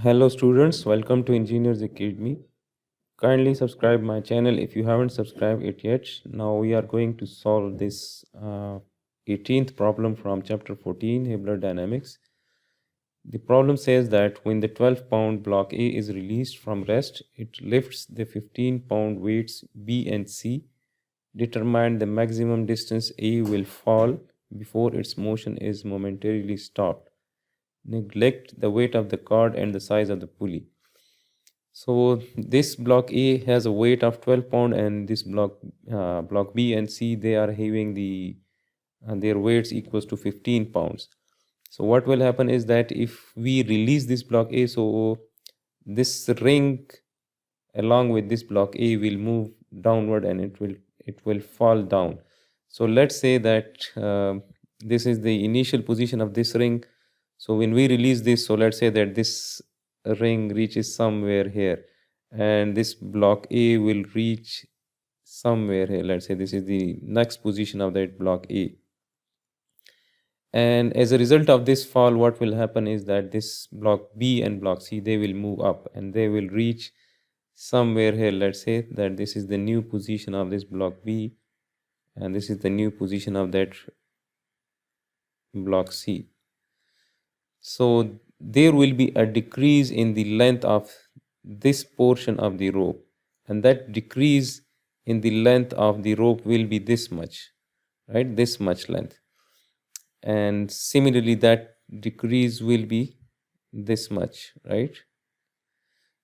Hello students, welcome to Engineers Academy. Kindly subscribe my channel if you haven't subscribed it yet. Now we are going to solve this 18th problem from chapter 14, Hibbeler Dynamics. The problem says that when the 12-pound block A is released from rest, it lifts the 15-pound weights B and C. Determine the maximum distance A will fall before its motion is momentarily stopped. Neglect the weight of the cord and the size of the pulley. So this block A has a weight of 12 pound, and this block B and C, they are having their weights equals to 15 pounds. So what will happen is that if we release this block A, so this ring along with this block A will move downward and it will fall down. So let's say that this is the initial position of this ring. So when we release this, so let's say that this ring reaches somewhere here, and this block A will reach somewhere here. Let's say this is the next position of that block A. And as a result of this fall, what will happen is that this block B and block C, they will move up and they will reach somewhere here. Let's say that this is the new position of this block B and this is the new position of that block C. So there will be a decrease in the length of this portion of the rope, and that decrease in the length of the rope will be this much, right? This much length. And similarly, that decrease will be this much, right?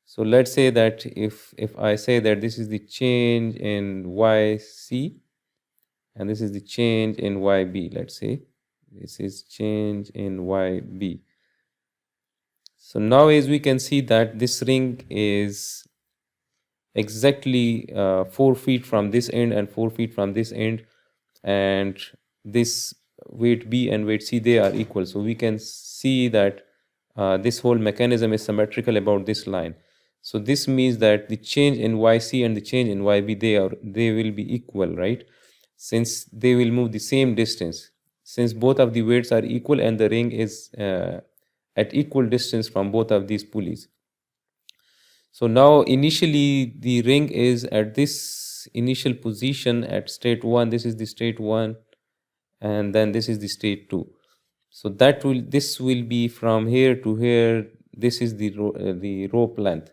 So let's say that if I say that this is the change in YC and this is the change in YB, let's say this is change in YB. So now as we can see that this ring is exactly 4 feet from this end and 4 feet from this end, and this weight B and weight C, they are equal. So we can see that this whole mechanism is symmetrical about this line. So this means that the change in YC and the change in YB, they will be equal, right? Since they will move the same distance, since both of the weights are equal and the ring is at equal distance from both of these pulleys. So now initially the ring is at this initial position at state 1. This is the state 1 and then this is the state 2. So this will be from here to here. This is the rope length.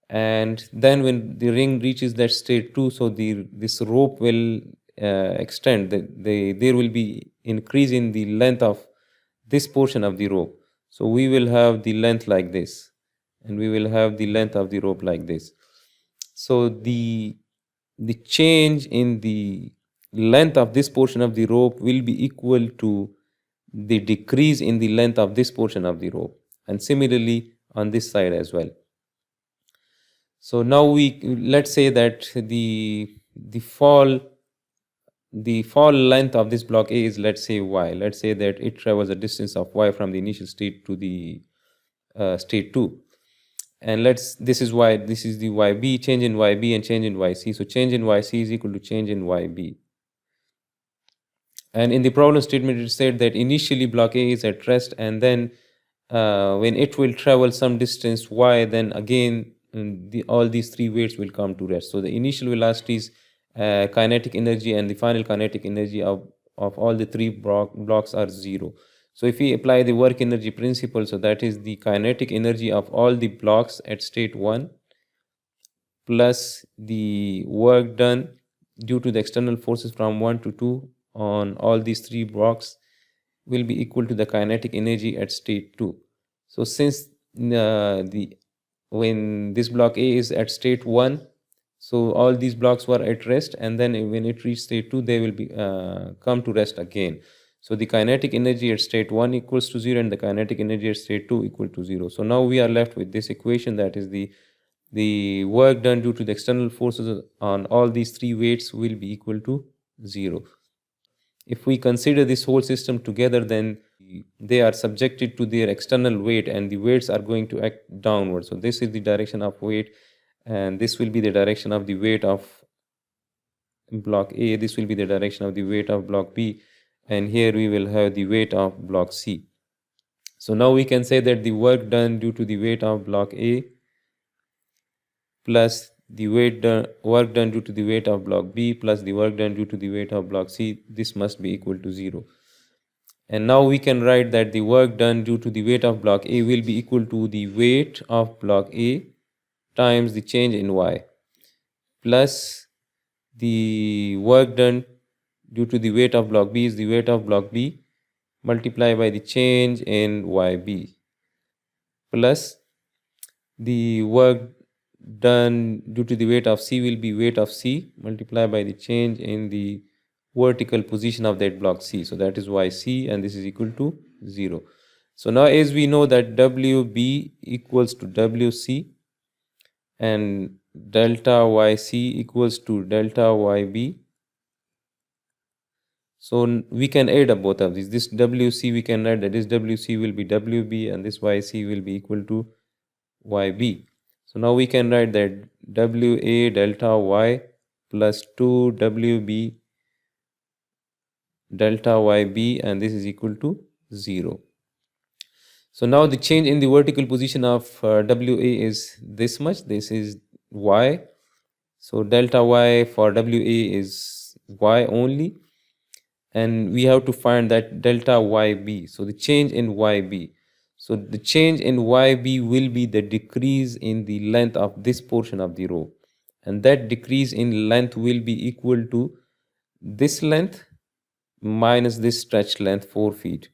And then when the ring reaches that state 2, so this rope will extend. There will be increase in the length of this portion of the rope. So we will have the length like this, and we will have the length of the rope like this. So the change in the length of this portion of the rope will be equal to the decrease in the length of this portion of the rope, and similarly on this side as well. So now let's say that the fall length of this block A is, let's say, Y. Let's say that it travels a distance of Y from the initial state to the state 2. And this is the YB, change in YB and change in YC. So change in YC is equal to change in YB. And in the problem statement, it said that initially block A is at rest, and then when it will travel some distance Y, then again all these three weights will come to rest. So the initial velocities, kinetic energy, and the final kinetic energy of all the three blocks are 0. So if we apply the work energy principle, so that is the kinetic energy of all the blocks at state 1 plus the work done due to the external forces from 1 to 2 on all these three blocks will be equal to the kinetic energy at state 2. So since when this block A is at state 1, so all these blocks were at rest, and then when it reaches state 2, they will be come to rest again. So the kinetic energy at state 1 equals to 0 and the kinetic energy at state 2 equal to 0. So now we are left with this equation, that is the work done due to the external forces on all these three weights will be equal to 0. If we consider this whole system together, then they are subjected to their external weight and the weights are going to act downward. So this is the direction of weight, and this will be the direction of the weight of block A. This will be the direction of the weight of block B, and here we will have the weight of block C. So now we can say that the work done due to the weight of block A plus the work done due to the weight of block B plus the work done due to the weight of block C, this must be equal to 0. And now we can write that the work done due to the weight of block A will be equal to the weight of block A times the change in Y plus the work done due to the weight of block B is the weight of block B multiplied by the change in YB plus the work done due to the weight of C will be weight of C multiplied by the change in the vertical position of that block C. So that is YC, and this is equal to 0. So now as we know that WB equals to WC and delta YC equals to delta YB. So we can add up both of these. This WC we can add, that is WC will be WB and this YC will be equal to YB. So now we can write that WA delta Y plus 2 WB delta YB, and this is equal to 0. So now the change in the vertical position of WA is this much. This is Y. So delta Y for WA is Y only. And we have to find that delta YB. So the change in YB. So the change in YB will be the decrease in the length of this portion of the rope. And that decrease in length will be equal to this length minus this stretch length 4 feet.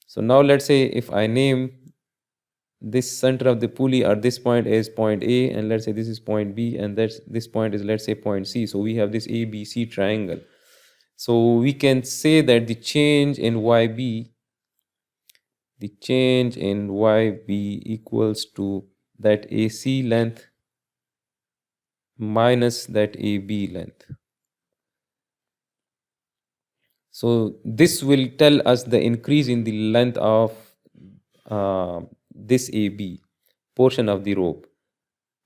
So now let's say if I name this center of the pulley at this point as point A, and let's say this is point B, and this point is, let's say, point C. So we have this ABC triangle. So we can say that the change in YB equals to that AC length minus that AB length. So this will tell us the increase in the length of this AB portion of the rope,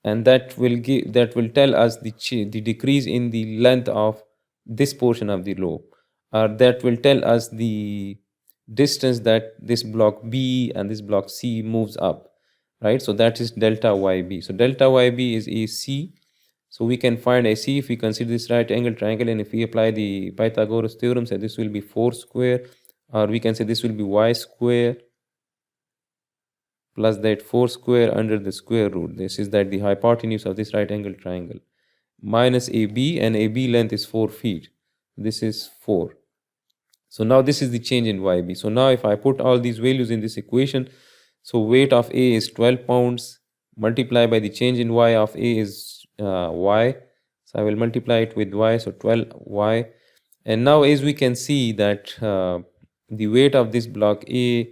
and that will tell us the decrease in the length of this portion of the rope, or that will tell us the distance that this block B and this block C moves up, right? So that is delta YB. So delta YB is AC. So we can find AC if we consider this right angle triangle, and if we apply the Pythagoras theorem, so this will be 4 square, or we can say this will be Y square plus that 4 square under the square root. This is that the hypotenuse of this right angle triangle minus AB, and AB length is 4 feet. This is 4. So now this is the change in YB. So now if I put all these values in this equation, so weight of A is 12 pounds multiplied by the change in Y of A is Y. So I will multiply it with Y, so 12Y. And now as we can see that the weight of this block A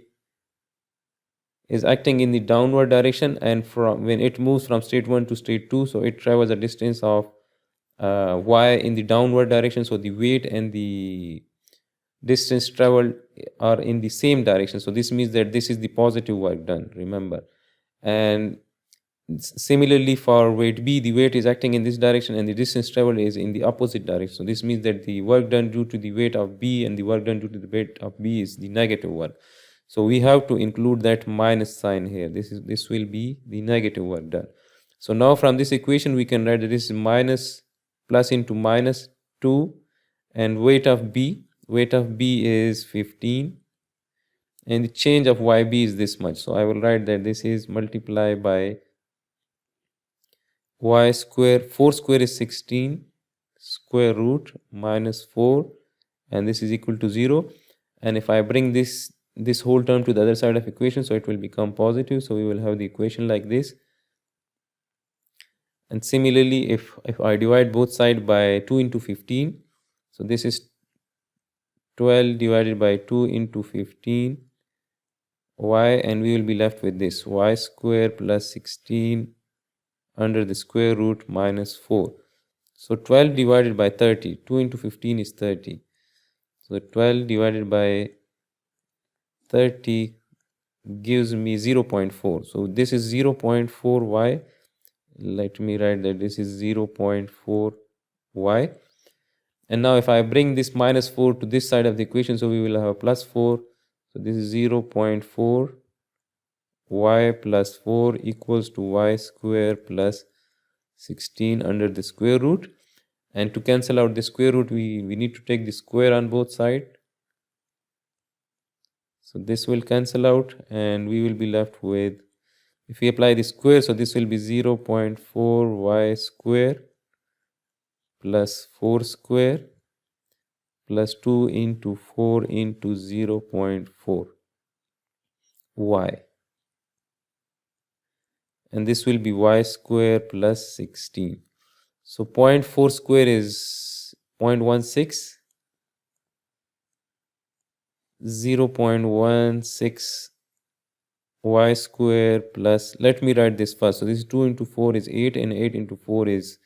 is acting in the downward direction, and from when it moves from state 1 to state 2, so it travels a distance of Y in the downward direction. So the weight and the distance traveled are in the same direction. So this means that this is the positive work done, remember. And similarly for weight B, the weight is acting in this direction and the distance traveled is in the opposite direction. So this means that the work done due to the weight of B and the work done due to the weight of B is the negative work. So we have to include that minus sign here. This will be the negative work done. So now from this equation we can write that this is minus plus into minus 2, and weight of B is 15, and the change of YB is this much. So I will write that this is multiplied by Y square. 4 square is 16, square root minus 4, and this is equal to 0. And if I bring this whole term to the other side of equation, so it will become positive. So we will have the equation like this. And similarly, if I divide both sides by 2 into 15, so this is 12 divided by 2 into 15 y, and we will be left with this y square plus 16 under the square root minus 4. So 12 divided by 30, 2 into 15 is 30. So 12 divided by 30 gives me 0.4. So this is 0.4y. Let me write that this is 0.4y. And now if I bring this minus 4 to this side of the equation, so we will have plus 4. So this is 0.4 y plus 4 equals to y square plus 16 under the square root. And to cancel out the square root, we need to take the square on both sides. So this will cancel out and we will be left with, if we apply the square, so this will be 0.4 y square plus 4 square plus 2 into 4 into 0.4 y. And this will be y square plus 16. So 0.4 square is 0.16. 0.16 y square plus, let me write this first. So this is 2 into 4 is 8 and 8 into 4 is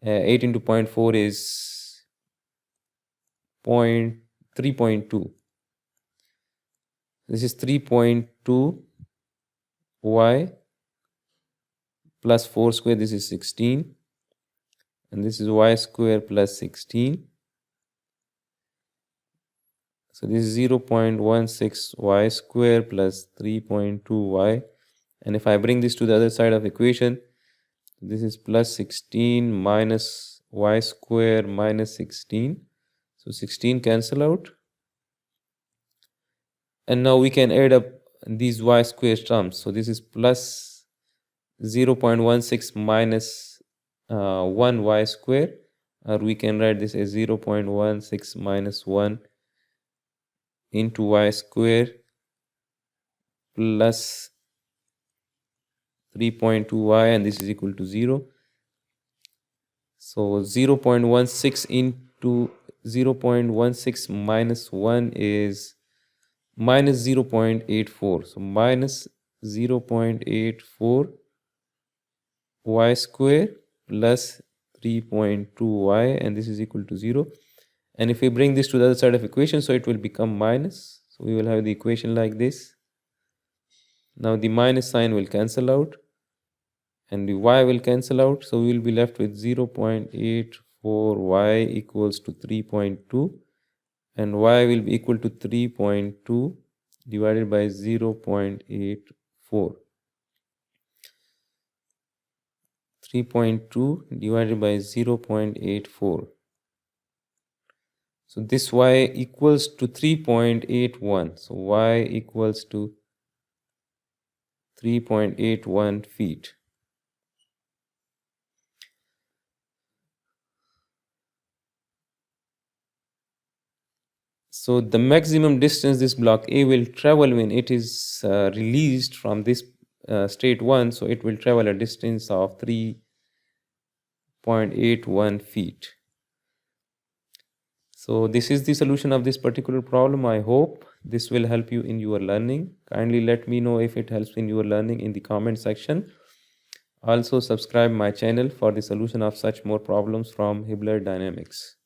8 into 0.4 is 3.2. This is 3.2 y plus 4 square, this is 16, and this is y square plus 16. So this is 0.16 y square plus 3.2 y, and if I bring this to the other side of equation, this is plus 16 minus y square minus 16. So 16 cancel out, and now we can add up these y square terms. So this is plus 0.16 minus 1 y square, or we can write this as 0.16 minus 1 into y square plus 3.2 y, and this is equal to 0. So 0.16 into 0.16 minus 1 is minus 0.84. So minus 0.84 y square plus 3.2 y, and this is equal to 0. And if we bring this to the other side of equation, so it will become minus. So we will have the equation like this. Now the minus sign will cancel out and the y will cancel out. So we will be left with 0.84 y equals to 3.2, and y will be equal to 3.2 divided by 0.84. 3.2 divided by 0.84. So this y equals to 3.81. So y equals to 3.81 feet. So the maximum distance this block A will travel when it is released from this state 1, so it will travel a distance of 3.81 feet. So this is the solution of this particular problem. I hope this will help you in your learning. Kindly let me know if it helps in your learning in the comment section. Also subscribe my channel for the solution of such more problems from Hibbeler Dynamics.